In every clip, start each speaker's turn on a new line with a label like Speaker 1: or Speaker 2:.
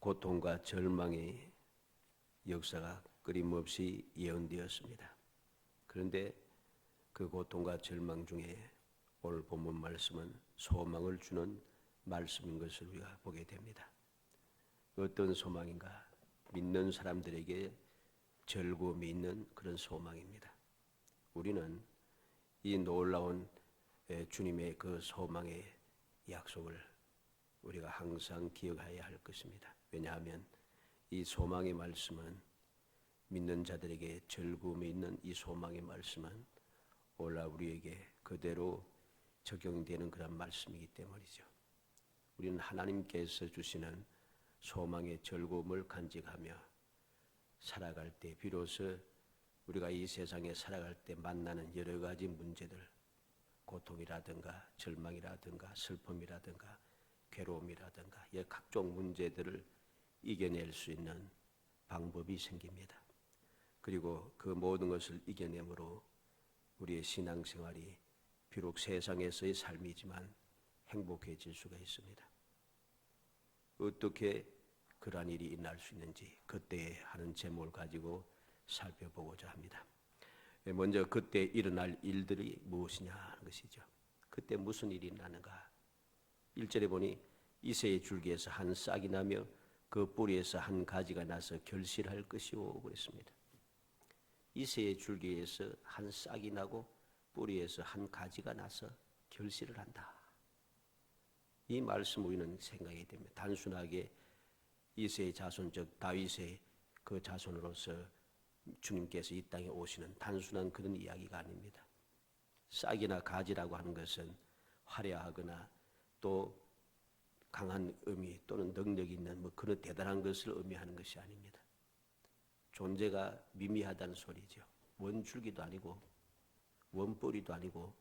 Speaker 1: 고통과 절망의 역사가 끊임없이 예언되었습니다. 그런데 그 고통과 절망 중에 오늘 본문 말씀은 소망을 주는 말씀인 것을 우리가 보게 됩니다. 어떤 소망인가? 믿는 사람들에게 즐거움이 있는 그런 소망입니다. 우리는 이 놀라운 주님의 그 소망의 약속을 우리가 항상 기억해야 할 것입니다. 왜냐하면 이 소망의 말씀은 믿는 자들에게 즐거움이 있는 이 소망의 말씀은 오늘 우리에게 그대로 적용되는 그런 말씀이기 때문이죠. 우리는 하나님께서 주시는 소망의 즐거움을 간직하며 살아갈 때 비로소 우리가 이 세상에 살아갈 때 만나는 여러 가지 문제들, 고통이라든가 절망이라든가 슬픔이라든가 괴로움이라든가 각종 문제들을 이겨낼 수 있는 방법이 생깁니다. 그리고 그 모든 것을 이겨내므로 우리의 신앙생활이 비록 세상에서의 삶이지만 행복해질 수가 있습니다. 어떻게 그러한 일이 일어날 수 있는지 그때 하는 제목을 가지고 살펴보고자 합니다. 먼저 그때 일어날 일들이 무엇이냐 하는 것이죠. 그때 무슨 일이 일어나는가? 1절에 보니 이새의 줄기에서 한 싹이 나며 그 뿌리에서 한 가지가 나서 결실할 것이오 그랬습니다. 이새의 줄기에서 한 싹이 나고 뿌리에서 한 가지가 나서 결실을 한다. 이 말씀 우리는 생각해야 됩니다. 단순하게 이새의 자손 즉 다윗의 그 자손으로서 주님께서 이 땅에 오시는 단순한 그런 이야기가 아닙니다. 싹이나 가지라고 하는 것은 화려하거나 또 강한 의미 또는 능력이 있는 그런 대단한 것을 의미하는 것이 아닙니다. 존재가 미미하다는 소리죠. 원줄기도 아니고 원뿌리도 아니고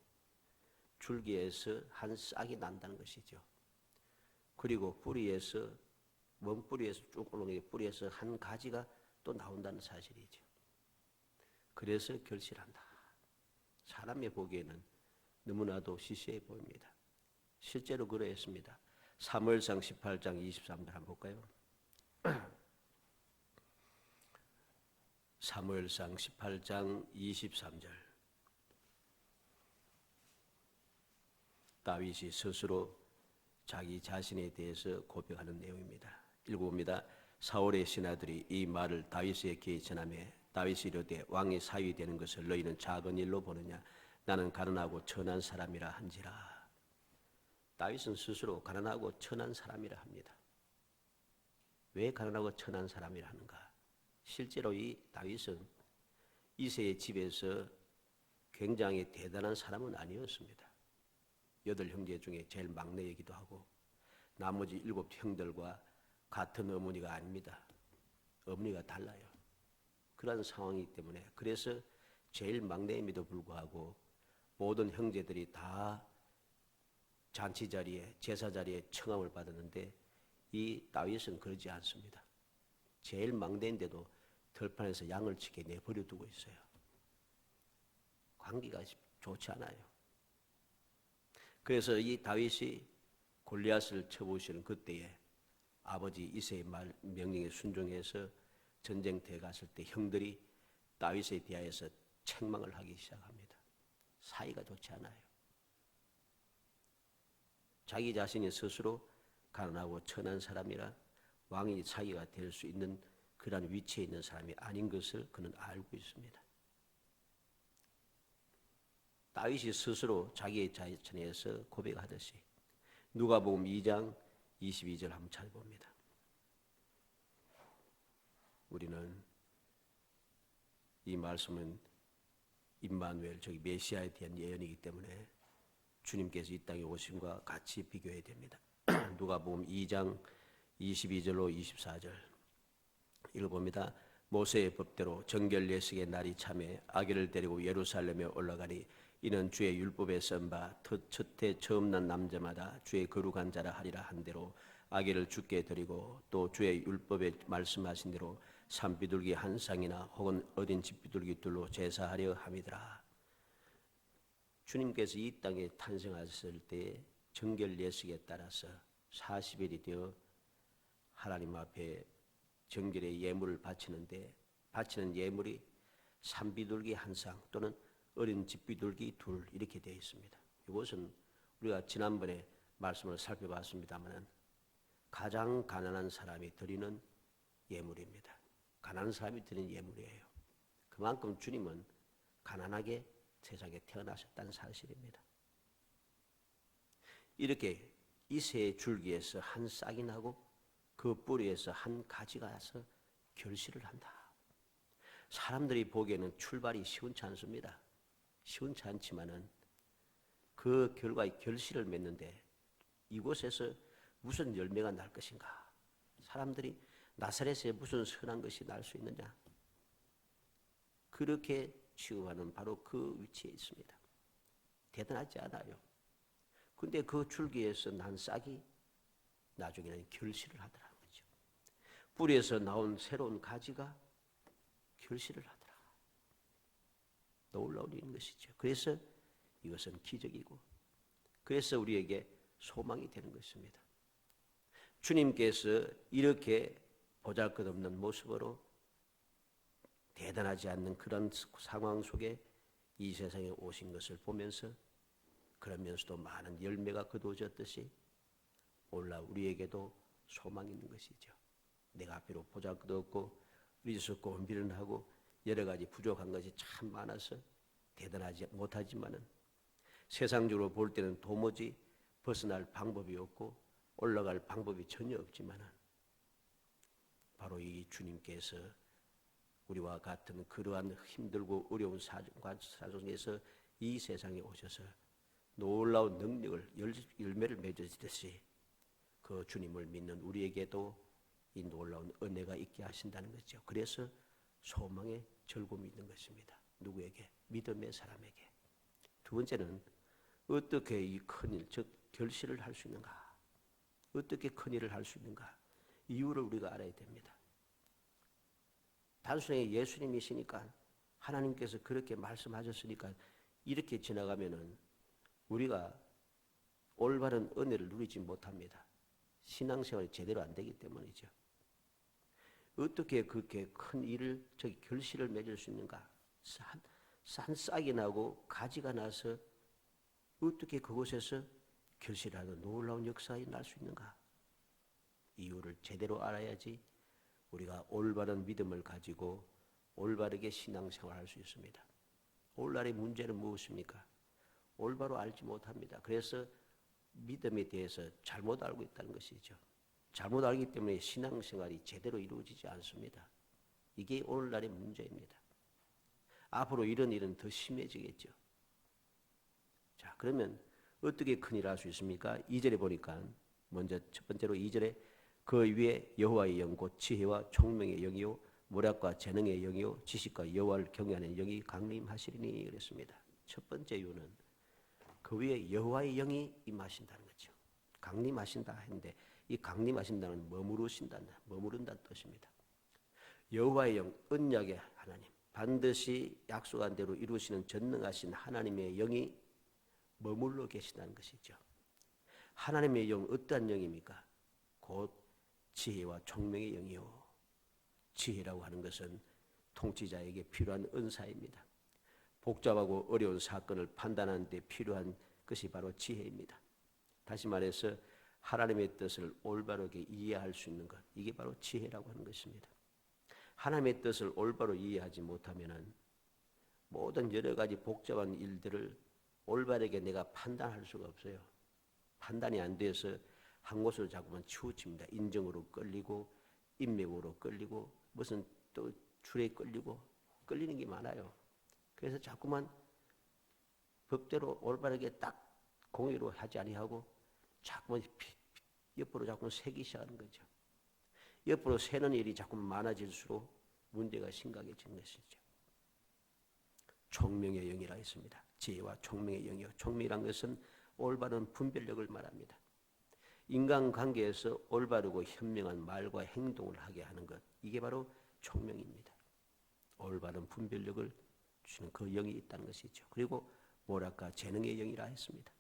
Speaker 1: 줄기에서 한 싹이 난다는 것이죠. 그리고 뿌리에서 원뿌리에서 쭉 올라오는 뿌리에서 한 가지가 또 나온다는 사실이죠. 그래서 결실한다. 사람이 보기에는 너무나도 시시해 보입니다. 실제로 그러했습니다. 사무엘상 18장 23절 한번 볼까요? 사무엘상 18장 23절 다윗이 스스로 자기 자신에 대해서 고백하는 내용입니다. 읽어봅니다. 사울의 신하들이 이 말을 다윗에게 전하며 다윗이 이르되 왕이 사위 되는 것을 너희는 작은 일로 보느냐 나는 가난하고 천한 사람이라 한지라. 다윗은 스스로 가난하고 천한 사람이라 합니다. 왜 가난하고 천한 사람이라 하는가? 실제로 이 다윗은 이새의 집에서 굉장히 대단한 사람은 아니었습니다. 8형제 중에 제일 막내이기도 하고 나머지 7 형들과 같은 어머니가 아닙니다. 어머니가 달라요. 그런 상황이기 때문에 그래서 제일 막내임에도 불구하고 모든 형제들이 다 잔치 자리에 제사 자리에 청함을 받았는데 이 다윗은 그러지 않습니다. 제일 막내인데도 들판에서 양을 치게 내버려 두고 있어요. 관계가 좋지 않아요. 그래서 이 다윗이 골리앗을 쳐부시는 그때에 아버지 이새의 명령에 순종해서 전쟁터에 갔을 때 형들이 다윗에 대하여서 책망을 하기 시작합니다. 사이가 좋지 않아요. 자기 자신이 스스로 가난하고 천한 사람이라 왕이 자기가 될 수 있는 그러한 위치에 있는 사람이 아닌 것을 그는 알고 있습니다. 다윗이 스스로 자기의 자신에서 고백하듯이 누가복음 2장 22절 한번 찾아봅니다. 우리는 이 말씀은 임마누엘 즉 메시아에 대한 예언이기 때문에 주님께서 이 땅에 오심과 같이 비교해야 됩니다. 누가복음 2장 22절로 24절 읽어봅니다. 모세의 법대로 정결 예식의 날이 참에 아기를 데리고 예루살렘에 올라가니 이는 주의 율법에 쓴 바 첫해 처음 난 남자마다 주의 거룩한 자라 하리라 한 대로 아기를 주께 드리고 또 주의 율법에 말씀하신 대로 산비둘기 한 쌍이나 혹은 어린 집비둘기 둘로 제사하려 함이더라. 주님께서 이 땅에 탄생하셨을 때 정결 예식에 따라서 40일이 되어 하나님 앞에 정결의 예물을 바치는데 바치는 예물이 산비둘기 한 쌍 또는 어린 집비둘기 둘 이렇게 되어 있습니다. 이것은 우리가 지난번에 말씀을 살펴봤습니다만 가장 가난한 사람이 드리는 예물입니다. 가난한 사람이 드리는 예물이에요. 그만큼 주님은 가난하게 세상에 태어나셨다는 사실입니다. 이렇게 이새의 줄기에서 한 싹이 나고 그 뿌리에서 한 가지가 나서 결실을 한다. 사람들이 보기에는 출발이 시원치 않습니다. 시원치 않지만은 그 결과의 결실을 맺는데 이곳에서 무슨 열매가 날 것인가? 사람들이 나사렛에 무슨 선한 것이 날 수 있느냐? 그렇게 취급하는 바로 그 위치에 있습니다. 대단하지 않아요. 근데 그 줄기에서 난 싹이 나중에는 결실을 하더라는 거죠. 뿌리에서 나온 새로운 가지가 결실을 하더라. 놀라운 일인 것이죠. 그래서 이것은 기적이고 그래서 우리에게 소망이 되는 것입니다. 주님께서 이렇게 보잘것없는 모습으로 대단하지 않는 그런 상황 속에 이 세상에 오신 것을 보면서 그러면서도 많은 열매가 거두어졌듯이 오늘날 우리에게도 소망이 있는 것이죠. 내가 비록 보잘것없고 어리석고 미련하고 여러 가지 부족한 것이 참 많아서 대단하지 못하지만은 세상적으로 볼 때는 도무지 벗어날 방법이 없고 올라갈 방법이 전혀 없지만은 바로 이 주님께서 우리와 같은 그러한 힘들고 어려운 사정에서 이 세상에 오셔서 놀라운 능력을 열매를 맺으시듯이 그 주님을 믿는 우리에게도 이 놀라운 은혜가 있게 하신다는 거죠. 그래서 소망의 즐거움이 있는 것입니다. 누구에게? 믿음의 사람에게. 두 번째는 어떻게 이 큰일, 즉 결실을 할 수 있는가? 어떻게 큰일을 할 수 있는가? 이유를 우리가 알아야 됩니다. 단순히 예수님이시니까 하나님께서 그렇게 말씀하셨으니까 이렇게 지나가면은 우리가 올바른 은혜를 누리지 못합니다. 신앙생활이 제대로 안 되기 때문이죠. 어떻게 그렇게 큰 일을 저기 결실을 맺을 수 있는가? 산 싹이 나고 가지가 나서 어떻게 그곳에서 결실하는 놀라운 역사가 날 수 있는가? 이유를 제대로 알아야지 우리가 올바른 믿음을 가지고 올바르게 신앙생활을 할 수 있습니다. 오늘날의 문제는 무엇입니까? 올바로 알지 못합니다. 그래서 믿음에 대해서 잘못 알고 있다는 것이죠. 잘못 알기 때문에 신앙생활이 제대로 이루어지지 않습니다. 이게 오늘날의 문제입니다. 앞으로 이런 일은 더 심해지겠죠. 자, 그러면 어떻게 큰일 할 수 있습니까? 2절에 보니까 먼저 첫 번째로 2절에 그 위에 여호와의 영 곧 지혜와 총명의 영이요 모략과 재능의 영이요 지식과 여호와를 경외하는 영이 강림하시리니 그랬습니다. 첫 번째 이유는 그 위에 여호와의 영이 임하신다는 거죠. 강림하신다 했는데 이 강림하신다는 머무른다는 뜻입니다. 여호와의 영, 언약의 하나님, 반드시 약속한 대로 이루시는 전능하신 하나님의 영이 머물러 계시다는 것이죠. 하나님의 영 어떠한 영입니까? 곧 지혜와 총명의 영이요. 지혜라고 하는 것은 통치자에게 필요한 은사입니다. 복잡하고 어려운 사건을 판단하는 데 필요한 것이 바로 지혜입니다. 다시 말해서 하나님의 뜻을 올바르게 이해할 수 있는 것, 이게 바로 지혜라고 하는 것입니다. 하나님의 뜻을 올바로 이해하지 못하면은 모든 여러 가지 복잡한 일들을 올바르게 내가 판단할 수가 없어요. 판단이 안 돼서 한 곳으로 자꾸만 치우칩니다. 인정으로 끌리고 인맥으로 끌리고 무슨 또 줄에 끌리고 끌리는 게 많아요. 그래서 자꾸만 법대로 올바르게 딱 공의로 하지 아니하고 자꾸만 옆으로 자꾸만 새기 시작하는 거죠. 옆으로 새는 일이 자꾸 많아질수록 문제가 심각해지는 것이죠. 총명의 영이라 했습니다. 지혜와 총명의 영이요. 총명이란 것은 올바른 분별력을 말합니다. 인간관계에서 올바르고 현명한 말과 행동을 하게 하는 것, 이게 바로 총명입니다. 올바른 분별력을 주는 그 영이 있다는 것이죠. 그리고 모략과 재능의 영이라 했습니다.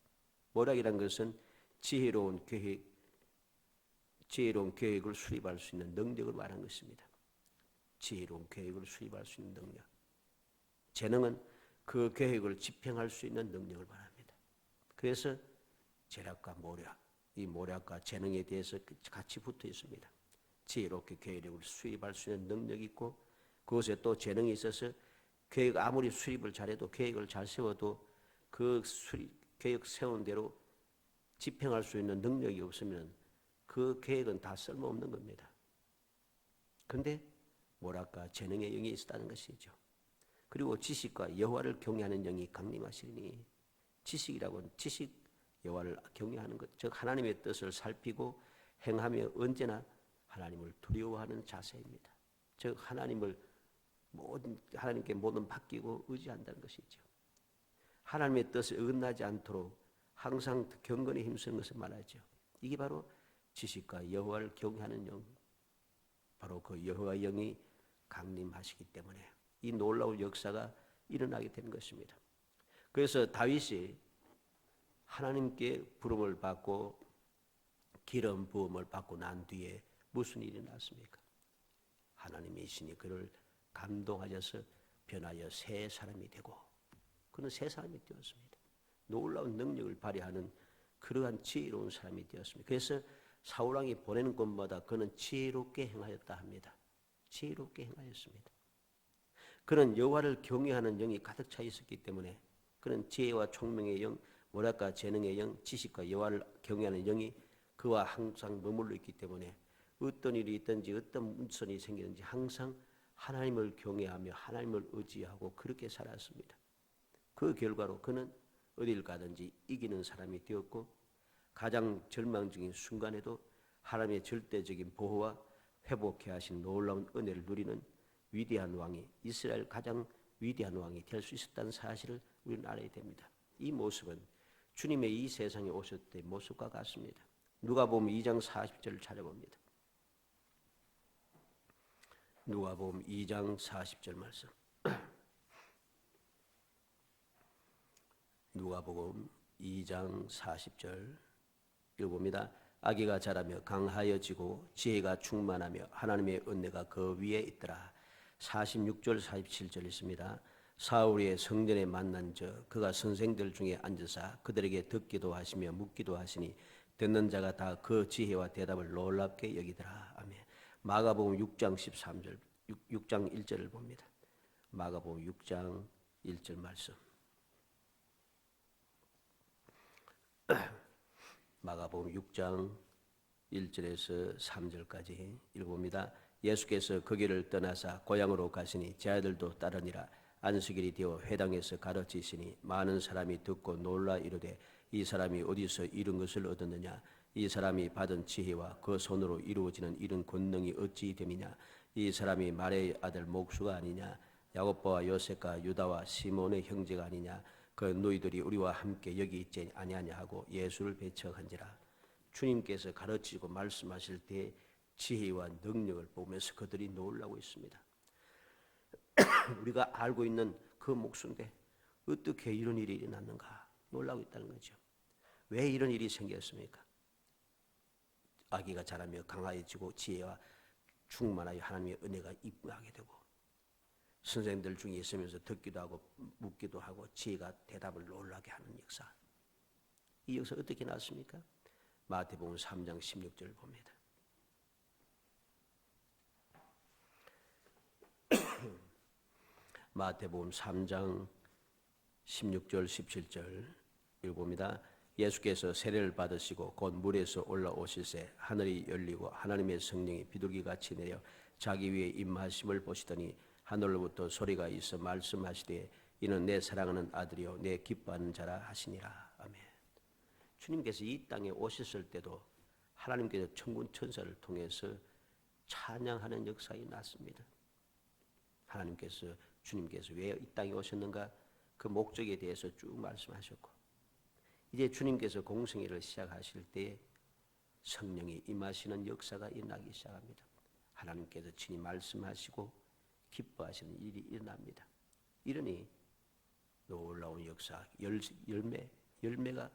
Speaker 1: 모략이란 것은 지혜로운 계획, 지혜로운 계획을 수립할 수 있는 능력을 말한 것입니다. 지혜로운 계획을 수립할 수 있는 능력. 재능은 그 계획을 집행할 수 있는 능력을 말합니다. 그래서 재력과 모략, 이 모략과 재능에 대해서 같이 붙어 있습니다. 지혜롭게 계획을 수립할 수 있는 능력이 있고 그것에 또 재능이 있어서 계획 아무리 수립을 잘해도 계획을 잘 세워도 그 계획 세운 대로 집행할 수 있는 능력이 없으면 그 계획은 다 쓸모없는 겁니다. 그런데 모략과 재능의 영이 있다는 것이죠. 그리고 지식과 여호와를 경외하는 영이 강림하시니 지식이라고는 지식 여호와를 경외하는 것, 즉 하나님의 뜻을 살피고 행하며 언제나 하나님을 두려워하는 자세입니다. 즉 하나님께 모든 맡기고 의지한다는 것이죠. 하나님의 뜻에 어긋나지 않도록 항상 경건에 힘쓰는 것을 말하죠. 이게 바로 지식과 여호와를 경외하는 영, 바로 그 여호와 영이 강림하시기 때문에 이 놀라운 역사가 일어나게 된 것입니다. 그래서 다윗이 하나님께 부름을 받고 기름 부음을 받고 난 뒤에 무슨 일이 났습니까? 하나님의 신이 그를 감동하셔서 변하여 새 사람이 되고 그는 새 사람이 되었습니다. 놀라운 능력을 발휘하는 그러한 지혜로운 사람이 되었습니다. 그래서 사울왕이 보내는 곳마다 그는 지혜롭게 행하였다 합니다. 지혜롭게 행하였습니다. 그는 여호와를 경외하는 영이 가득 차 있었기 때문에 그는 지혜와 총명의 영, 모략과 재능의 영, 지식과 여호와를 경외하는 영이 그와 항상 머물러 있기 때문에 어떤 일이 있든지 어떤 문선이 생기든지 항상 하나님을 경외하며 하나님을 의지하고 그렇게 살았습니다. 그 결과로 그는 어딜 가든지 이기는 사람이 되었고 가장 절망적인 순간에도 하나님의 절대적인 보호와 회복해 하신 놀라운 은혜를 누리는 위대한 왕이 이스라엘 가장 위대한 왕이 될 수 있었다는 사실을 우리는 알아야 됩니다. 이 모습은 주님의 이 세상에 오셨을 때 모습과 같습니다. 누가복음 2장 40절을 찾아봅니다. 누가복음 2장 40절 말씀. 누가복음 2장 40절 읽어봅니다. 아기가 자라며 강하여지고 지혜가 충만하며 하나님의 은혜가 그 위에 있더라. 46절 47절 있습니다. 사울의 성전에 만난 그가 선생들 중에 앉으사 그들에게 듣기도 하시며 묻기도 하시니 듣는 자가 다 그 지혜와 대답을 놀랍게 여기더라. 아멘. 마가복음 6장 13절 6장 1절을 봅니다. 마가복음 6장 1절 말씀. 마가복음 6장 1절에서 3절까지 읽어봅니다. 예수께서 그 길을 떠나사 고향으로 가시니 제 아들도 따르니라. 안식일이 되어 회당에서 가르치시니 많은 사람이 듣고 놀라 이르되 이 사람이 어디서 이런 것을 얻었느냐? 이 사람이 받은 지혜와 그 손으로 이루어지는 이런 권능이 어찌 됨이냐? 이 사람이 마리아의 아들 목수가 아니냐? 야곱과 요셉과 유다와 시몬의 형제가 아니냐? 그 너희들이 우리와 함께 여기 있지 아니하냐 하고 예수를 배척한지라. 주님께서 가르치고 말씀하실 때 지혜와 능력을 보면서 그들이 놀라고 있습니다. 우리가 알고 있는 그 목수인데 어떻게 이런 일이 일어났는가 놀라고 있다는 거죠. 왜 이런 일이 생겼습니까? 아기가 자라며 강하여지고 지혜와 충만하여 하나님의 은혜가 임하게 되고 선생님들 중에 있으면서 듣기도 하고 묻기도 하고 지혜가 대답을 놀라게 하는 역사. 이 역사 어떻게 났습니까? 마태복음 3장 16절을 봅니다. 마태복음 3장 16절 17절 읽어봅니다. 예수께서 세례를 받으시고 곧 물에서 올라오실새 하늘이 열리고 하나님의 성령이 비둘기같이 내려 자기 위에 임하심을 보시더니 하늘로부터 소리가 있어 말씀하시되 이는 내 사랑하는 아들이요 내 기뻐하는 자라 하시니라. 아멘. 주님께서 이 땅에 오셨을 때도 하나님께서 천군 천사를 통해서 찬양하는 역사가 났습니다. 주님께서 왜 이 땅에 오셨는가 그 목적에 대해서 쭉 말씀하셨고 이제 주님께서 공생애를 시작하실 때 성령이 임하시는 역사가 일어나기 시작합니다. 하나님께서 친히 말씀하시고 기뻐하시는 일이 일어납니다. 이러니 놀라운 역사, 열매가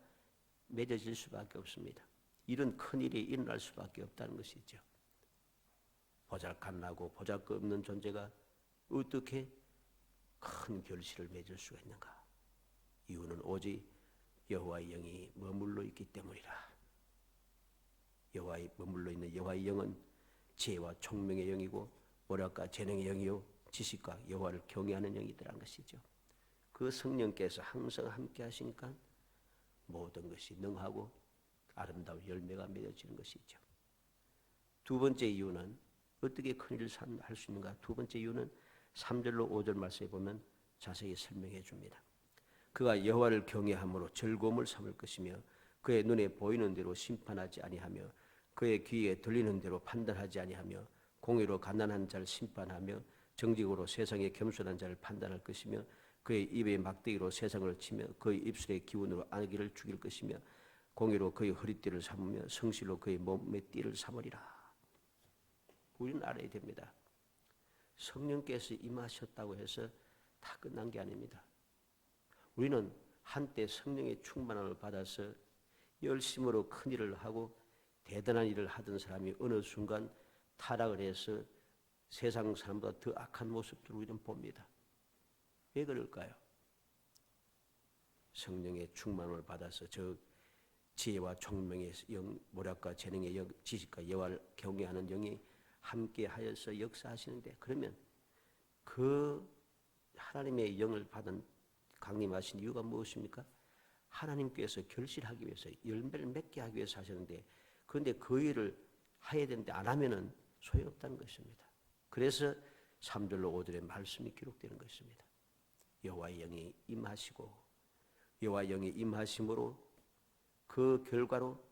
Speaker 1: 맺어질 수밖에 없습니다. 이런 큰일이 일어날 수밖에 없다는 것이죠. 보잘것나고 보잘것없는 존재가 어떻게 큰 결실을 맺을 수가 있는가? 이유는 오직 여호와의 영이 머물러 있기 때문이라. 여호와의 머물러 있는 여호와의 영은 지혜와 총명의 영이고 오략과 재능의 영이요 지식과 여호와를 경외하는 영이더라는 것이죠. 그 성령께서 항상 함께 하시니까 모든 것이 능하고 아름다운 열매가 맺어지는 것이죠. 두 번째 이유는 어떻게 큰일을 할 수 있는가? 두 번째 이유는 3절로 5절 말씀에 보면 자세히 설명해 줍니다. 그가 여호와를 경외함으로 즐거움을 삼을 것이며 그의 눈에 보이는 대로 심판하지 아니하며 그의 귀에 들리는 대로 판단하지 아니하며 공의로 가난한 자를 심판하며 정직으로 세상에 겸손한 자를 판단할 것이며 그의 입에 막대기로 세상을 치며 그의 입술의 기운으로 아기를 죽일 것이며 공의로 그의 허리띠를 삼으며 성실로 그의 몸의 띠를 삼으리라. 우리는 알아야 됩니다. 성령께서 임하셨다고 해서 다 끝난 게 아닙니다. 우리는 한때 성령의 충만함을 받아서 열심으로 큰 일을 하고 대단한 일을 하던 사람이 어느 순간 타락을 해서 세상 사람보다 더 악한 모습들을 우리는 봅니다. 왜 그럴까요? 성령의 충만함을 받아서 저 지혜와 총명의 영, 모략과 재능의 영, 지식과 여호와를 경외하는 영이 함께 하여서 역사하시는데, 그러면 그 하나님의 영을 받은 강림하신 이유가 무엇입니까? 하나님께서 결실하기 위해서 열매를 맺게 하기 위해서 하셨는데, 그런데 그 일을 해야 되는데 안 하면은 소용없다는 것입니다. 그래서 3절로 5절의 말씀이 기록되는 것입니다. 여호와의 영이 임하시고 여호와의 영이 임하심으로 그 결과로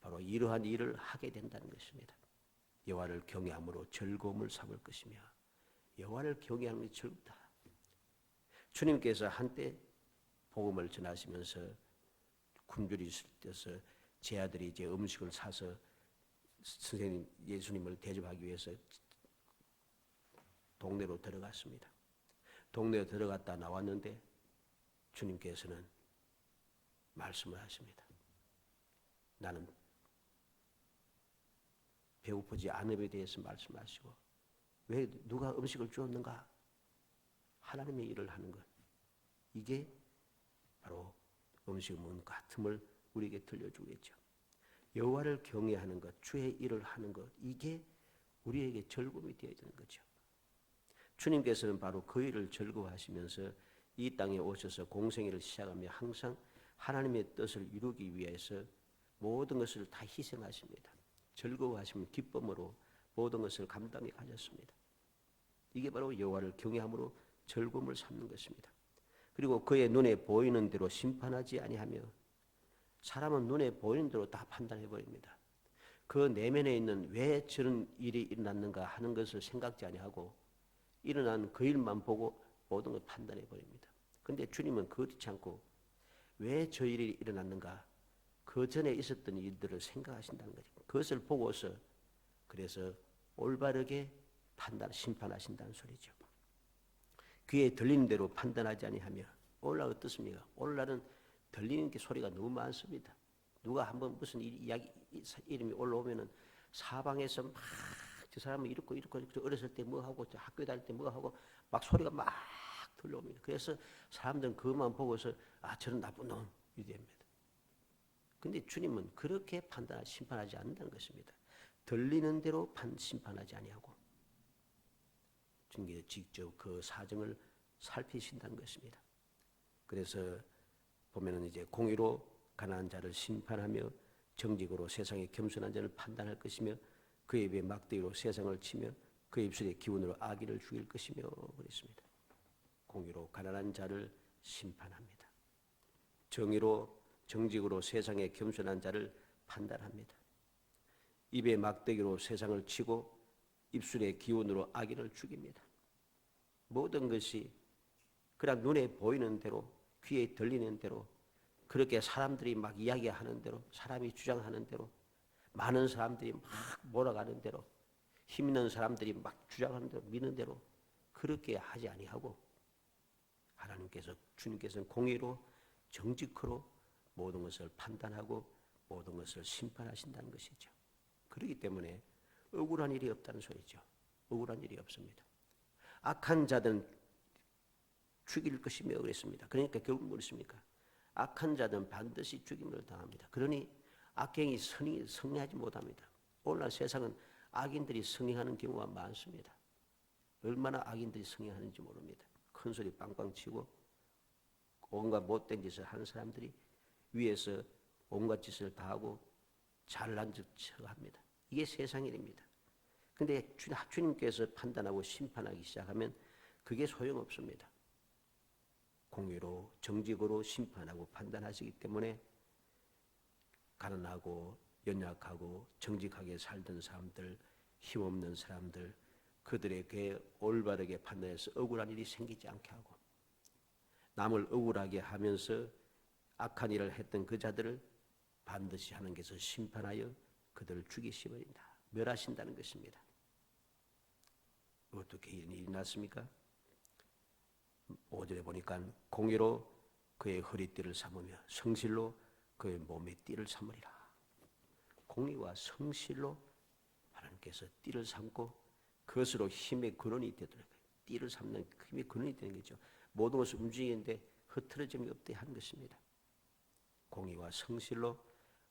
Speaker 1: 바로 이러한 일을 하게 된다는 것입니다. 여호와를 경외함으로 즐거움을 삼을 것이며, 여호와를 경외하는 것이 즐겁다. 주님께서 한때 복음을 전하시면서 굶주리 있을 때서 제 아들이 이제 음식을 사서 선생님 예수님을 대접하기 위해서 동네로 들어갔습니다. 동네에 들어갔다 나왔는데 주님께서는 말씀을 하십니다. 나는 배고프지 않음에 대해서 말씀하시고, 왜 누가 음식을 주었는가? 하나님의 일을 하는 것, 이게 바로 음식 먹는 같음을 우리에게 들려주겠죠. 여호와를 경외하는 것, 주의 일을 하는 것, 이게 우리에게 즐거움이 되어야 되는 거죠. 주님께서는 바로 그 일을 즐거워하시면서 이 땅에 오셔서 공생애를 시작하며 항상 하나님의 뜻을 이루기 위해서 모든 것을 다 희생하십니다. 즐거워하시면 기쁨으로 모든 것을 감당해 가셨습니다. 이게 바로 여호와를 경외함으로 즐거움을 삼는 것입니다. 그리고 그의 눈에 보이는 대로 심판하지 아니하며, 사람은 눈에 보이는 대로 다 판단해 버립니다. 그 내면에 있는 왜 저런 일이 일어났는가 하는 것을 생각지 아니하고 일어난 그 일만 보고 모든 걸 판단해 버립니다. 그런데 주님은 그렇지 않고 왜 저 일이 일어났는가, 그 전에 있었던 일들을 생각하신다는 거죠. 그것을 보고서 그래서 올바르게 심판하신다는 소리죠. 귀에 들리는 대로 판단하지 아니하며, 오늘날 어떻습니까? 오늘날은 들리는 게 소리가 너무 많습니다. 누가 한번 무슨 이야기 이름이 올라오면은 사방에서 막 저 사람은 이렇고 어렸을 때 뭐 하고 저 학교 다닐 때 뭐 하고 막 소리가 막 들려옵니다. 그래서 사람들은 그것만 보고서 저런 나쁜 놈 이됩니다. 근데 주님은 그렇게 심판하지 않는다는 것입니다. 들리는 대로 심판하지 아니하고 주님께서 직접 그 사정을 살피신다는 것입니다. 그래서 보면은 이제 공의로 가난한 자를 심판하며 정직으로 세상에 겸손한 자를 판단할 것이며 그의 입에 막대기로 세상을 치며 그의 입술의 기운으로 아기를 죽일 것이며 그랬습니다. 공의로 가난한 자를 심판합니다. 정직으로 세상에 겸손한 자를 판단합니다. 입에 막대기로 세상을 치고 입술의 기운으로 아기를 죽입니다. 모든 것이 그냥 눈에 보이는 대로, 귀에 들리는 대로, 그렇게 사람들이 막 이야기하는 대로, 사람이 주장하는 대로, 많은 사람들이 막 몰아가는 대로, 힘 있는 사람들이 막 주장하는 대로, 믿는 대로 그렇게 하지 아니하고, 주님께서는 공의로 정직으로 모든 것을 판단하고 모든 것을 심판하신다는 것이죠. 그렇기 때문에 억울한 일이 없다는 소리죠. 억울한 일이 없습니다. 악한 자들은 죽일 것이며 그랬습니다. 그러니까 결국 무엇입니까? 악한 자들은 반드시 죽임을 당합니다. 그러니 악행이 승리하지 못합니다. 오늘날 세상은 악인들이 승리하는 경우가 많습니다. 얼마나 악인들이 승리하는지 모릅니다. 큰 소리 빵빵 치고 온갖 못된 짓을 하는 사람들이 위에서 온갖 짓을 다 하고 잘난 척 합니다. 이게 세상 일입니다. 그런데 주님께서 판단하고 심판하기 시작하면 그게 소용없습니다. 공의로 정직으로 심판하고 판단하시기 때문에 가난하고 연약하고 정직하게 살던 사람들, 힘없는 사람들, 그들에게 올바르게 판단해서 억울한 일이 생기지 않게 하고 남을 억울하게 하면서 악한 일을 했던 그 자들을 반드시 하나님께서 심판하여 그들을 죽이시버린다. 멸하신다는 것입니다. 어떻게 이런 일이 났습니까? 5절에 보니까 공의로 그의 허리띠를 삼으며 성실로 그의 몸의 띠를 삼으리라. 공의와 성실로 하나님께서 띠를 삼고 그것으로 힘의 근원이 되도록 띠를 삼는 힘의 근원이 되는 거죠. 모든 것을 움직이는데 흐트러짐이 없게 하는 것입니다. 공의와 성실로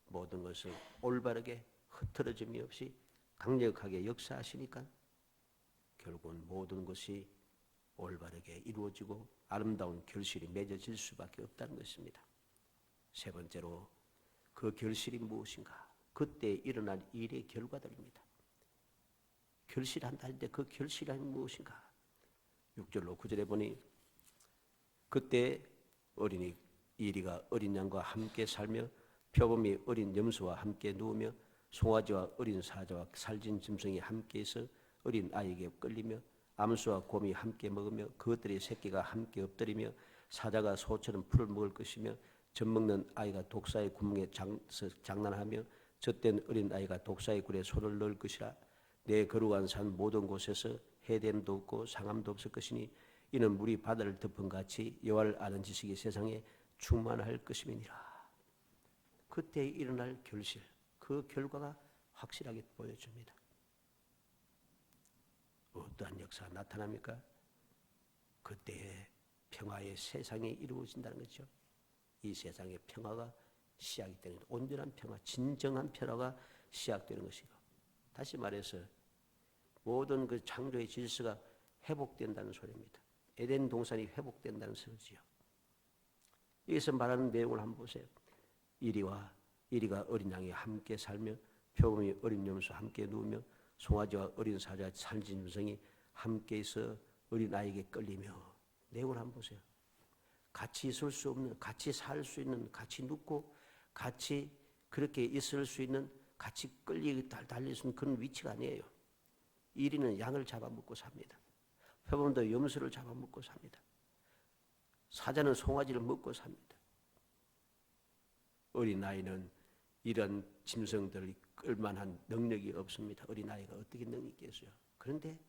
Speaker 1: 모든 것을 올바르게 흐트러짐이 없이 강력하게 역사하시니까 결국은 모든 것이 올바르게 이루어지고 아름다운 결실이 맺어질 수밖에 없다는 것입니다. 세 번째로 그 결실이 무엇인가? 그때 일어날 일의 결과들입니다. 결실한다 할 때 그 결실이 무엇인가? 6절로 9절에 보니 그때 어린이 이리가 어린 양과 함께 살며 표범이 어린 염소와 함께 누우며 송아지와 어린 사자와 살진 짐승이 함께해서 어린 아이에게 끌리며 암수와 곰이 함께 먹으며 그것들의 새끼가 함께 엎드리며 사자가 소처럼 풀을 먹을 것이며 젖먹는 아이가 독사의 구멍에 장난하며 젖된 어린 아이가 독사의 굴에 손을 넣을 것이라. 내 거룩한 산 모든 곳에서 해됨도 없고 상함도 없을 것이니 이는 물이 바다를 덮은 같이 여호와를 아는 지식이 세상에 충만할 것임이니라. 그때 일어날 결실, 그 결과가 확실하게 보여줍니다. 어떠한 역사가 나타납니까? 그때의 평화의 세상이 이루어진다는 거죠. 이 세상의 평화가 시작이 되는 온전한 평화, 진정한 평화가 시작되는 것이고, 다시 말해서 모든 그 창조의 질서가 회복된다는 소리입니다. 에덴 동산이 회복된다는 소리지요. 여기서 말하는 내용을 한번 보세요. 이리가 어린 양이 함께 살며 표범이 어린 염소 함께 누우며 송아지와 어린 사자 살진 짐승이 함께해서 어린 아이에게 끌리며. 내용을 한번 보세요. 같이 있을 수 없는, 같이 살 수 있는, 같이 눕고 같이 그렇게 있을 수 있는, 같이 끌리고 달릴 수 있는 그런 위치가 아니에요. 이리는 양을 잡아먹고 삽니다. 표범도 염소를 잡아먹고 삽니다. 사자는 송아지를 먹고 삽니다. 어린아이는 이런 짐승들이 끌만한 능력이 없습니다. 어린아이가 어떻게 능력이 있겠어요? 그런데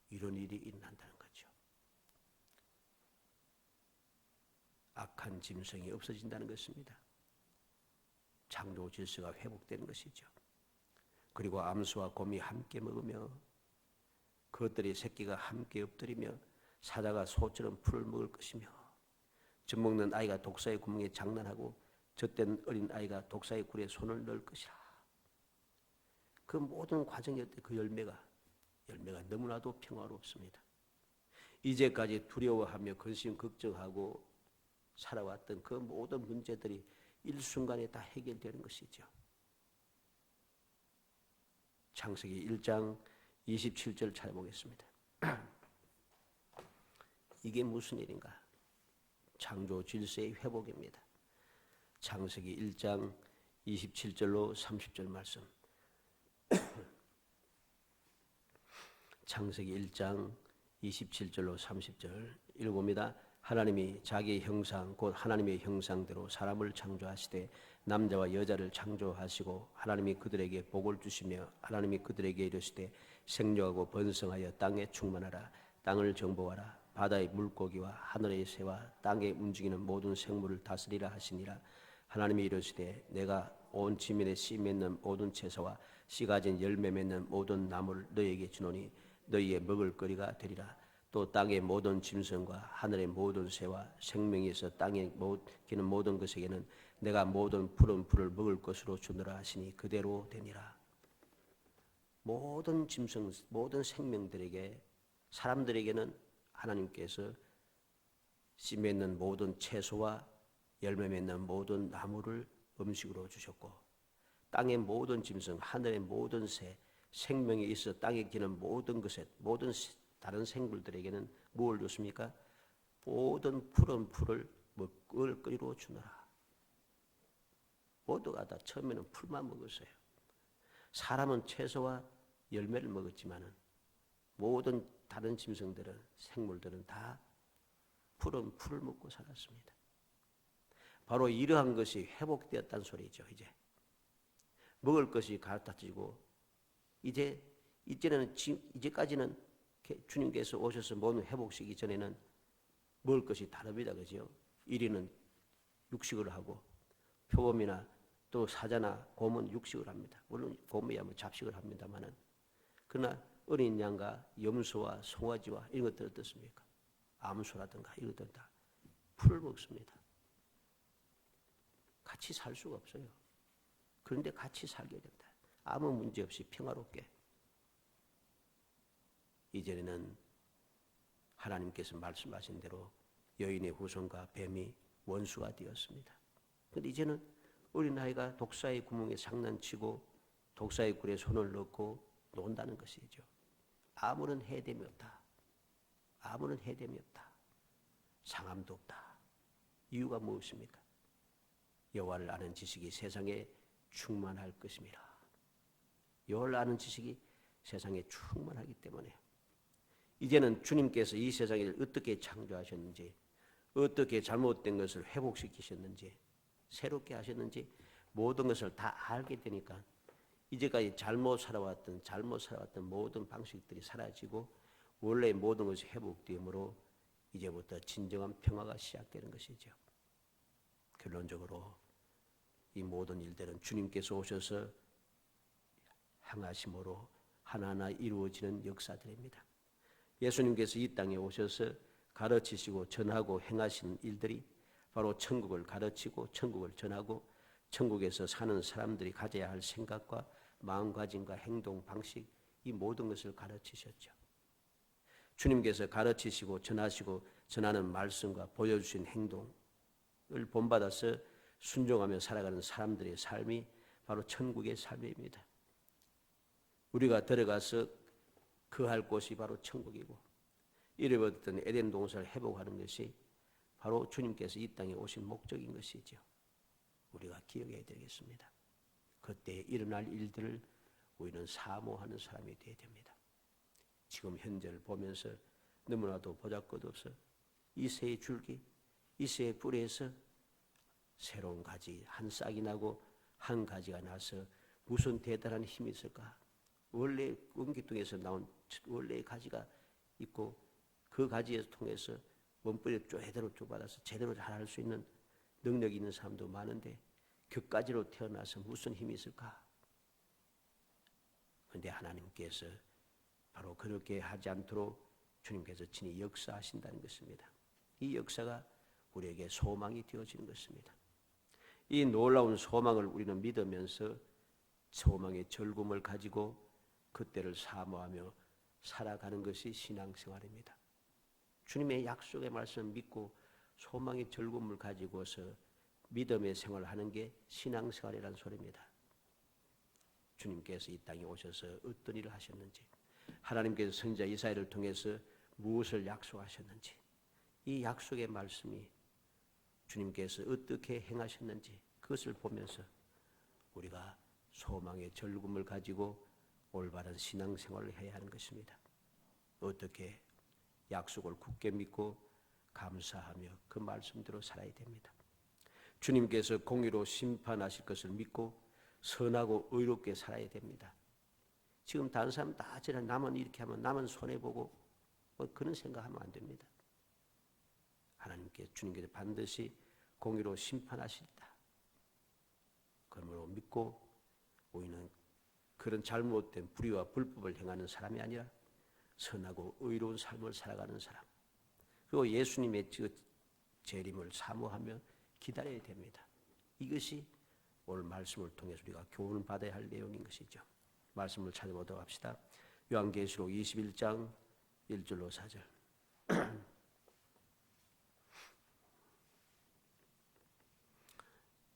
Speaker 1: 이런 일이 일어난다는 거죠. 악한 짐승이 없어진다는 것입니다. 창조 질서가 회복되는 것이죠. 그리고 암수와 곰이 함께 먹으며 그것들의 새끼가 함께 엎드리며 사자가 소처럼 풀을 먹을 것이며 젖먹는 아이가 독사의 구멍에 장난하고 젖된 어린 아이가 독사의 굴에 손을 넣을 것이라. 그 모든 과정이 어때? 그 열매가 너무나도 평화롭습니다. 이제까지 두려워하며 근심 걱정하고 살아왔던 그 모든 문제들이 일순간에 다 해결되는 것이죠. 창세기 1장 27절 찾아보겠습니다. 이게 무슨 일인가? 창조 질서의 회복입니다. 창세기 1장 27절로 30절 말씀. 창세기 1장 27절로 30절 읽어봅니다. 하나님이 자기의 형상 곧 하나님의 형상대로 사람을 창조하시되 남자와 여자를 창조하시고 하나님이 그들에게 복을 주시며 하나님이 그들에게 이르시되 생육하고 번성하여 땅에 충만하라. 땅을 정복하라. 바다의 물고기와 하늘의 새와 땅에 움직이는 모든 생물을 다스리라 하시니라. 하나님이 이르시되 내가 온 지면에 씨 맺는 모든 채소와 씨 가진 열매 맺는 모든 나무를 너희에게 주노니 너희의 먹을 거리가 되리라. 또 땅의 모든 짐승과 하늘의 모든 새와 생명이 있어 땅에 기는 모든 것에게는 내가 모든 푸른 풀을 먹을 것으로 주노라 하시니 그대로 되니라. 모든 짐승, 모든 생명들에게, 사람들에게는 하나님께서 씨 맺는 모든 채소와 열매 맺는 모든 나무를 음식으로 주셨고, 땅의 모든 짐승, 하늘의 모든 새, 생명이 있어 땅에 기는 모든 것에, 모든 다른 생물들에게는 무엇을 줬습니까? 모든 푸른 풀을 먹을 거리로 주노라. 모두가 다 처음에는 풀만 먹었어요. 사람은 채소와 열매를 먹었지만은 모든 다른 짐승들은, 생물들은 다 푸른 풀을 먹고 살았습니다. 바로 이러한 것이 회복되었다는 소리죠. 이제 먹을 것이 갈라지고 이제까지는 주님께서 오셔서 모든 회복시키기 전에는 먹을 것이 다릅니다. 그죠? 1위는 육식을 하고 표범이나 또 사자나 곰은 육식을 합니다. 물론 곰이야 뭐 잡식을 합니다만은, 그러나 어린 양과 염소와 송아지와 이런 것들 어떻습니까? 암소라든가 이런 것들 다 풀을 먹습니다. 같이 살 수가 없어요. 그런데 같이 살게 된다. 아무 문제 없이 평화롭게. 이전에는 하나님께서 말씀하신 대로 여인의 후손과 뱀이 원수가 되었습니다. 그런데 이제는 어린아이가 독사의 구멍에 장난치고 독사의 굴에 손을 넣고 논다는 것이죠. 아무런 해됨이 없다. 아무런 해됨이 없다. 상함도 없다. 이유가 무엇입니까? 여호와를 아는 지식이 세상에 충만할 것입니다. 여호와를 아는 지식이 세상에 충만하기 때문에 이제는 주님께서 이 세상을 어떻게 창조하셨는지, 어떻게 잘못된 것을 회복시키셨는지, 새롭게 하셨는지 모든 것을 다 알게 되니까 이제까지 잘못 살아왔던 모든 방식들이 사라지고 원래 모든 것이 회복되므로 이제부터 진정한 평화가 시작되는 것이죠. 결론적으로 이 모든 일들은 주님께서 오셔서 행하심으로 하나하나 이루어지는 역사들입니다. 예수님께서 이 땅에 오셔서 가르치시고 전하고 행하신 일들이 바로 천국을 가르치고 천국을 전하고 천국에서 사는 사람들이 가져야 할 생각과 마음가짐과 행동 방식, 이 모든 것을 가르치셨죠. 주님께서 가르치시고 전하시고 전하는 말씀과 보여주신 행동을 본받아서 순종하며 살아가는 사람들의 삶이 바로 천국의 삶입니다. 우리가 들어가서 거할 곳이 바로 천국이고, 잃어버렸던 에덴 동산을 회복하는 것이 바로 주님께서 이 땅에 오신 목적인 것이죠. 우리가 기억해야 되겠습니다. 그때 일어날 일들을 우리는 사모하는 사람이 되어야 됩니다. 지금 현재를 보면서 너무나도 보잘것없어 이 새의 줄기, 이 새의 뿌리에서 새로운 가지 한 싹이 나고 한 가지가 나서 무슨 대단한 힘이 있을까? 원래 꽁기뚱에서 나온 원래의 가지가 있고 그 가지에서 통해서 원뿌리를 제대로 받아서 제대로 잘할 수 있는 능력이 있는 사람도 많은데 그까지로 태어나서 무슨 힘이 있을까? 그런데 하나님께서 바로 그렇게 하지 않도록 주님께서 친히 역사하신다는 것입니다. 이 역사가 우리에게 소망이 되어지는 것입니다. 이 놀라운 소망을 우리는 믿으면서 소망의 즐거움을 가지고 그때를 사모하며 살아가는 것이 신앙생활입니다. 주님의 약속의 말씀을 믿고 소망의 즐거움을 가지고서 믿음의 생활을 하는 게 신앙생활이라는 소리입니다. 주님께서 이 땅에 오셔서 어떤 일을 하셨는지, 하나님께서 선지자 이사야를 통해서 무엇을 약속하셨는지, 이 약속의 말씀이 주님께서 어떻게 행하셨는지 그것을 보면서 우리가 소망의 즐거움을 가지고 올바른 신앙생활을 해야 하는 것입니다. 어떻게 약속을 굳게 믿고 감사하며 그 말씀대로 살아야 됩니다. 주님께서 공의로 심판하실 것을 믿고 선하고 의롭게 살아야 됩니다. 지금 다른 사람 다 저런 나만 이렇게 하면 나만 손해보고 그런 생각하면 안 됩니다. 주님께서 반드시 공의로 심판하시리다. 그러므로 믿고 우리는 그런 잘못된 불의와 불법을 행하는 사람이 아니라 선하고 의로운 삶을 살아가는 사람, 그리고 예수님의 재림을 사모하며 기다려야 됩니다. 이것이 오늘 말씀을 통해서 우리가 교훈을 받아야 할 내용인 것이죠. 말씀을 찾아보도록 합시다. 요한계시록 21장 1절로 4절.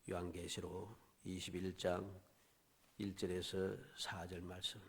Speaker 1: 요한계시록 21장 1절에서 4절 말씀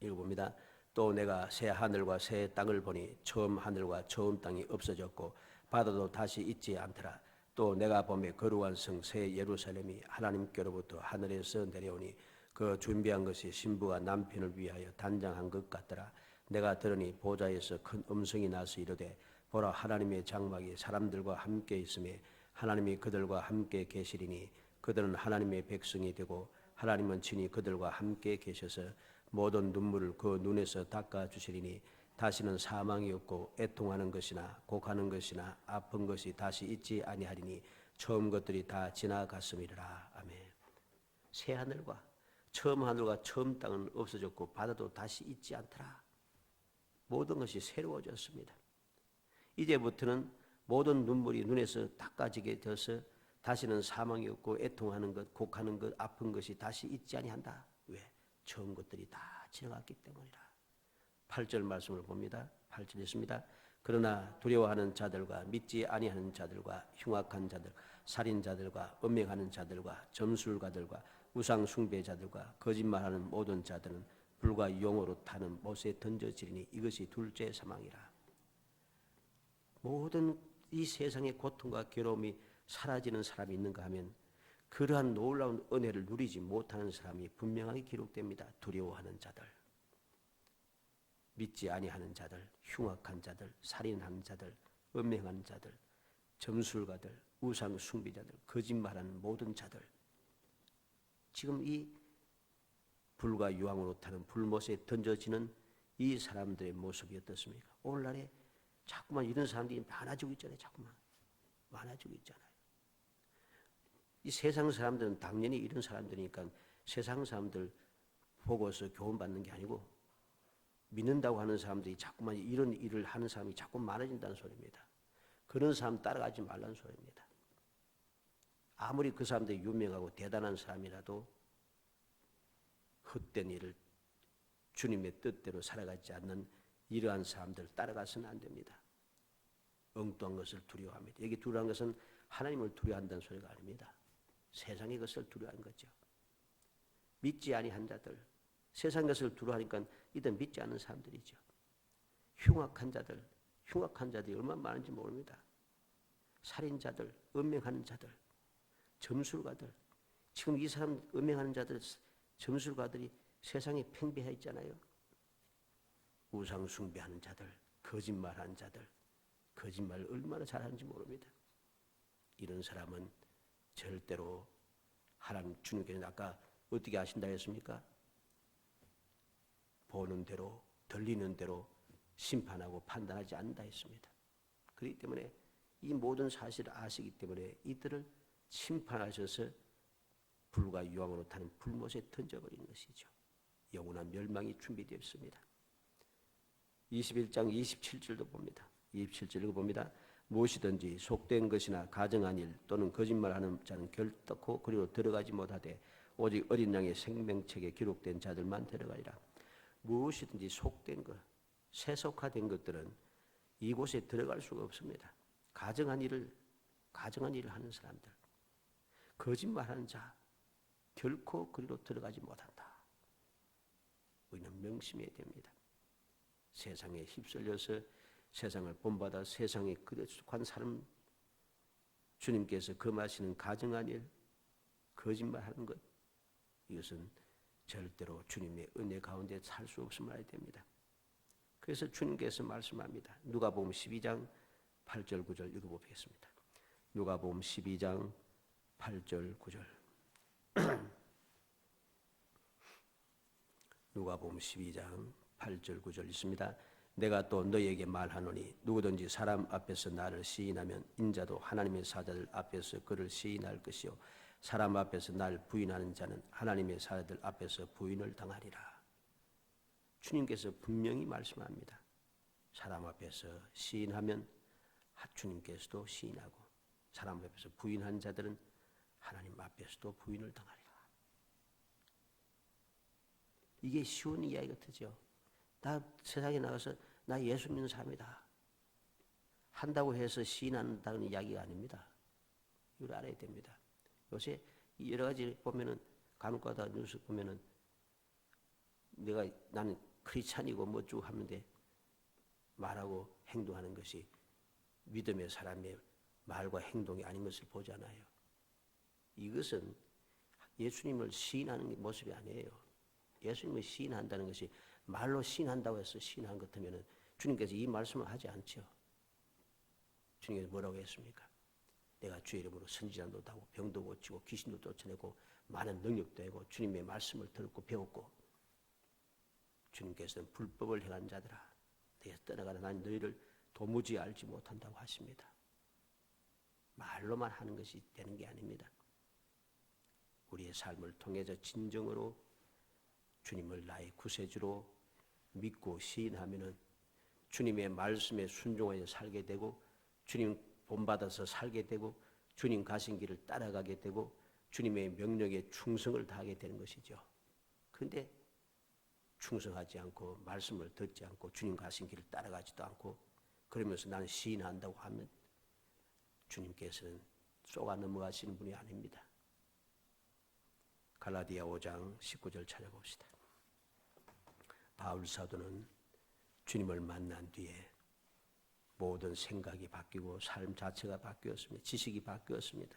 Speaker 1: 읽어봅니다. 또 내가 새 하늘과 새 땅을 보니 처음 하늘과 처음 땅이 없어졌고 바다도 다시 있지 않더라. 또 내가 보매 거룩한 성 새 예루살렘이 하나님께로부터 하늘에서 내려오니 그 준비한 것이 신부가 남편을 위하여 단장한 것 같더라. 내가 들으니 보좌에서 큰 음성이 나서 이르되 보라, 하나님의 장막이 사람들과 함께 있음에 하나님이 그들과 함께 계시리니 그들은 하나님의 백성이 되고 하나님은 친히 그들과 함께 계셔서 모든 눈물을 그 눈에서 닦아주시리니 다시는 사망이 없고 애통하는 것이나 곡하는 것이나 아픈 것이 다시 있지 아니하리니 처음 것들이 다 지나갔음이라. 아멘. 새 하늘과 처음 하늘과 처음 땅은 없어졌고 바다도 다시 있지 않더라. 모든 것이 새로워졌습니다. 이제부터는 모든 눈물이 눈에서 닦아지게 되어서 다시는 사망이 없고 애통하는 것, 곡하는 것, 아픈 것이 다시 있지 아니한다. 왜? 처음 것들이 다 지나갔기 때문이라. 8절 말씀을 봅니다. 8절 있습니다. 그러나 두려워하는 자들과 믿지 아니하는 자들과 흉악한 자들, 살인자들과 음행하는 자들과 점술가들과 우상 숭배자들과 거짓말하는 모든 자들은 불과 용으로 타는 못에 던져지리니 이것이 둘째 사망이라. 모든 이 세상의 고통과 괴로움이 사라지는 사람이 있는가 하면 그러한 놀라운 은혜를 누리지 못하는 사람이 분명하게 기록됩니다. 두려워하는 자들, 믿지 아니하는 자들, 흉악한 자들, 살인하는 자들, 음행하는 자들, 점술가들, 우상 숭배자들, 거짓말하는 모든 자들. 지금 이 불과 유황으로 타는 불못에 던져지는 이 사람들의 모습이 어떻습니까? 오늘날에 자꾸만 이런 사람들이 많아지고 있잖아요. 자꾸만 많아지고 있잖아요. 이 세상 사람들은 당연히 이런 사람들이니까 세상 사람들 보고서 교훈받는 게 아니고 믿는다고 하는 사람들이 자꾸만 이런 일을 하는 사람이 자꾸 많아진다는 소리입니다. 그런 사람 따라가지 말라는 소리입니다. 아무리 그 사람들이 유명하고 대단한 사람이라도 헛된 일을 주님의 뜻대로 살아가지 않는 이러한 사람들 따라가서는 안 됩니다. 엉뚱한 것을 두려워합니다. 여기 두려워하는 것은 하나님을 두려워한다는 소리가 아닙니다. 세상의 것을 두려워하는 거죠. 믿지 아니한 자들, 세상 것을 두려워하니까 이들 믿지 않는 사람들이죠. 흉악한 자들이 얼마나 많은지 모릅니다. 살인자들, 음행하는 자들, 점술가들. 지금 이 사람 음행하는 자들, 점술가들이 세상에 팽배해 있잖아요. 우상 숭배하는 자들, 거짓말하는 자들, 거짓말을 얼마나 잘하는지 모릅니다. 이런 사람은 절대로 하나님 주님께서 아까 어떻게 하신다 했습니까? 보는 대로 들리는 대로 심판하고 판단하지 않는다 했습니다. 그렇기 때문에 이 모든 사실을 아시기 때문에 이들을 심판하셔서 불과 유황으로 타는 불못에 던져버리는 것이죠. 영원한 멸망이 준비되어 있습니다. 21장 27절도 봅니다. 27절 읽어봅니다. 무엇이든지 속된 것이나 가정한 일 또는 거짓말하는 자는 결단코 그리로 들어가지 못하되 오직 어린 양의 생명책에 기록된 자들만 들어가리라. 무엇이든지 속된 것, 세속화된 것들은 이곳에 들어갈 수가 없습니다. 가정한 일을 하는 사람들, 거짓말하는 자 결코 그리로 들어가지 못한다. 우리는 명심해야 됩니다. 세상에 휩쓸려서 세상을 본받아 세상에 그득한 사람, 주님께서 금하시는 가정한 일, 거짓말하는 것, 이것은 절대로 주님의 은혜 가운데 살 수 없음을 알아야 됩니다. 그래서 주님께서 말씀합니다. 누가복음 12장 8절 9절 읽어보겠습니다. 누가복음 12장 8절 9절 누가복음 12장 8절 9절 있습니다. 내가 또 너희에게 말하노니 누구든지 사람 앞에서 나를 시인하면 인자도 하나님의 사자들 앞에서 그를 시인할 것이요 사람 앞에서 날 부인하는 자는 하나님의 사람들 앞에서 부인을 당하리라. 주님께서 분명히 말씀합니다. 사람 앞에서 시인하면 주님께서도 시인하고, 사람 앞에서 부인한 자들은 하나님 앞에서도 부인을 당하리라. 이게 쉬운 이야기 같으죠. 나 세상에 나가서 나 예수 믿는 사람이다 한다고 해서 시인한다는 이야기가 아닙니다. 이걸 알아야 됩니다. 요새 여러 가지 보면은 간혹가다 뉴스 보면은 나는 크리스찬이고 뭐 쭉 하는데 말하고 행동하는 것이 믿음의 사람의 말과 행동이 아닌 것을 보잖아요. 이것은 예수님을 시인하는 모습이 아니에요. 예수님을 시인한다는 것이 말로 시인한다고 해서 시인한 것 같으면 주님께서 이 말씀을 하지 않죠. 주님께서 뭐라고 했습니까? 내가 주의 이름으로 선지자도 하고 병도 고치고 귀신도 쫓아내고 많은 능력도 하고 주님의 말씀을 듣고 배웠고, 주님께서는 불법을 행한 자들아 내가 떠나가라 난 너희를 도무지 알지 못한다고 하십니다. 말로만 하는 것이 되는 게 아닙니다. 우리의 삶을 통해서 진정으로 주님을 나의 구세주로 믿고 시인하면은 주님의 말씀에 순종하여 살게 되고, 주님 본받아서 살게 되고, 주님 가신 길을 따라가게 되고, 주님의 명령에 충성을 다하게 되는 것이죠. 그런데 충성하지 않고 말씀을 듣지 않고 주님 가신 길을 따라가지도 않고 그러면서 나는 시인한다고 하면 주님께서는 쏘아 넘어가시는 분이 아닙니다. 갈라디아 5장 19절 찾아봅시다. 바울 사도는 주님을 만난 뒤에 모든 생각이 바뀌고 삶 자체가 바뀌었습니다. 지식이 바뀌었습니다.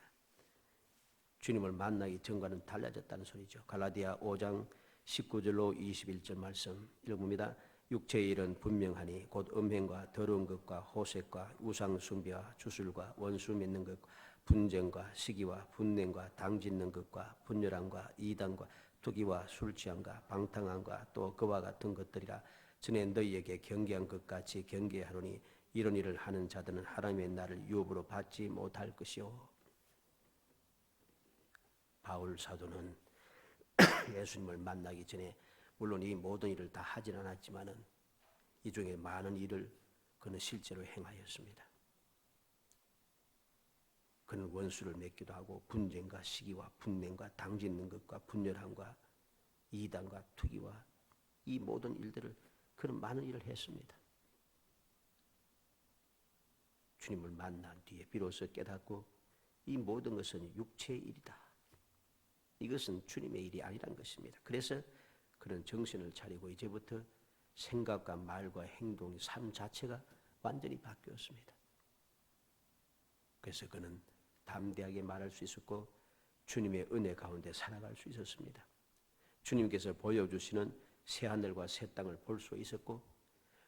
Speaker 1: 주님을 만나기 전과는 달라졌다는 소리죠. 갈라디아 5장 19절로 21절 말씀 읽어봅니다. 육체의 일은 분명하니 곧 음행과 더러운 것과 호색과 우상숭배와 주술과 원수 맺는 것, 분쟁과 시기와 분냉과 당짓는 것과 분열함과 이단과 투기와 술취함과 방탕함과 또 그와 같은 것들이라. 전에 너희에게 경계한 것 같이 경계하노니 이런 일을 하는 자들은 하나님의 날을 유업으로 받지 못할 것이요. 바울 사도는 예수님을 만나기 전에 물론 이 모든 일을 다 하진 않았지만은 이 중에 많은 일을 그는 실제로 행하였습니다. 그는 원수를 맺기도 하고 분쟁과 시기와 분냉과 당짓는 것과 분열함과 이단과 투기와 이 모든 일들을 그는 많은 일을 했습니다. 주님을 만난 뒤에 비로소 깨닫고 이 모든 것은 육체의 일이다. 이것은 주님의 일이 아니란 것입니다. 그래서 그는 정신을 차리고 이제부터 생각과 말과 행동, 삶 자체가 완전히 바뀌었습니다. 그래서 그는 담대하게 말할 수 있었고 주님의 은혜 가운데 살아갈 수 있었습니다. 주님께서 보여주시는 새하늘과 새 땅을 볼 수 있었고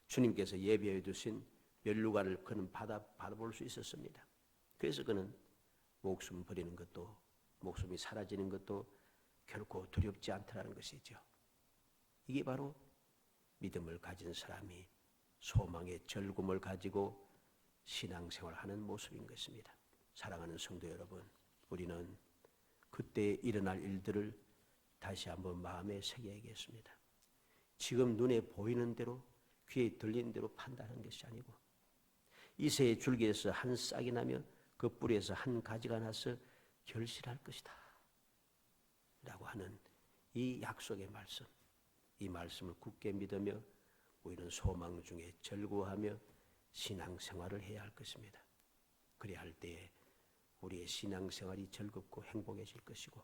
Speaker 1: 주님께서 예비해 두신 멸류관을 그는 받아볼 수 있었습니다. 그래서 그는 목숨 버리는 것도 목숨이 사라지는 것도 결코 두렵지 않다는 것이죠. 이게 바로 믿음을 가진 사람이 소망의 절금을 가지고 신앙생활하는 모습인 것입니다. 사랑하는 성도 여러분, 우리는 그때 일어날 일들을 다시 한번 마음에 새겨야겠습니다. 지금 눈에 보이는 대로 귀에 들리는 대로 판단하는 것이 아니고 이새의 줄기에서 한 싹이 나며 그 뿌리에서 한 가지가 나서 결실할 것이다 라고 하는 이 약속의 말씀, 이 말씀을 굳게 믿으며 우리는 소망 중에 절구하며 신앙생활을 해야 할 것입니다. 그래야 할 때에 우리의 신앙생활이 즐겁고 행복해질 것이고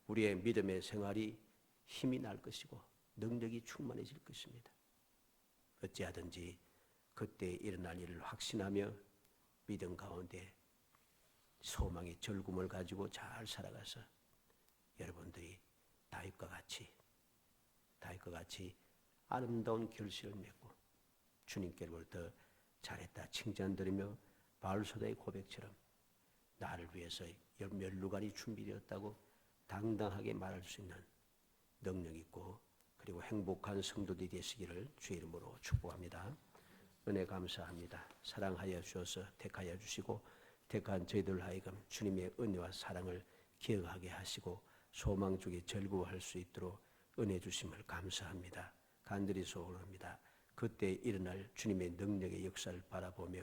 Speaker 1: 우리의 믿음의 생활이 힘이 날 것이고 능력이 충만해질 것입니다. 어찌하든지 그때 일어날 일을 확신하며 믿음 가운데 소망의 절금을 가지고 잘 살아가서 여러분들이 다윗과 같이 아름다운 결실을 맺고 주님께로부터 잘했다 칭찬드리며 바울사도의 고백처럼 나를 위해서 멸류관이 준비되었다고 당당하게 말할 수 있는 능력 있고 그리고 행복한 성도들이 되시기를 주의 이름으로 축복합니다. 은혜 감사합니다. 사랑하여 주셔서 택하여 주시고 택한 저희들 하여금 주님의 은혜와 사랑을 기억하게 하시고 소망 중에 절구할 수 있도록 은혜 주심을 감사합니다. 간절히 소원합니다. 그때 일어날 주님의 능력의 역사를 바라보며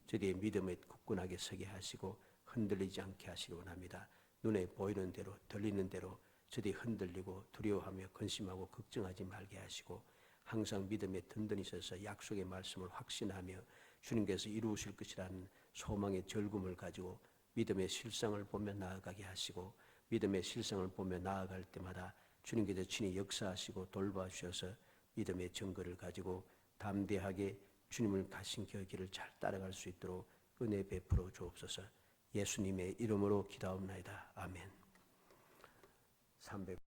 Speaker 1: 저희의 믿음에 굳건하게 서게 하시고 흔들리지 않게 하시기 원합니다. 눈에 보이는 대로 들리는 대로 저희들이 흔들리고 두려워하며 근심하고 걱정하지 말게 하시고 항상 믿음에 든든히 서서 약속의 말씀을 확신하며 주님께서 이루실 것이라는 소망의 절금을 가지고 믿음의 실상을 보며 나아가게 하시고 믿음의 실상을 보며 나아갈 때마다 주님께서 친히 역사하시고 돌봐주셔서 믿음의 증거를 가지고 담대하게 주님을 가신 그 길을 잘 따라갈 수 있도록 은혜 베풀어 주옵소서. 예수님의 이름으로 기도하옵나이다. 아멘. 300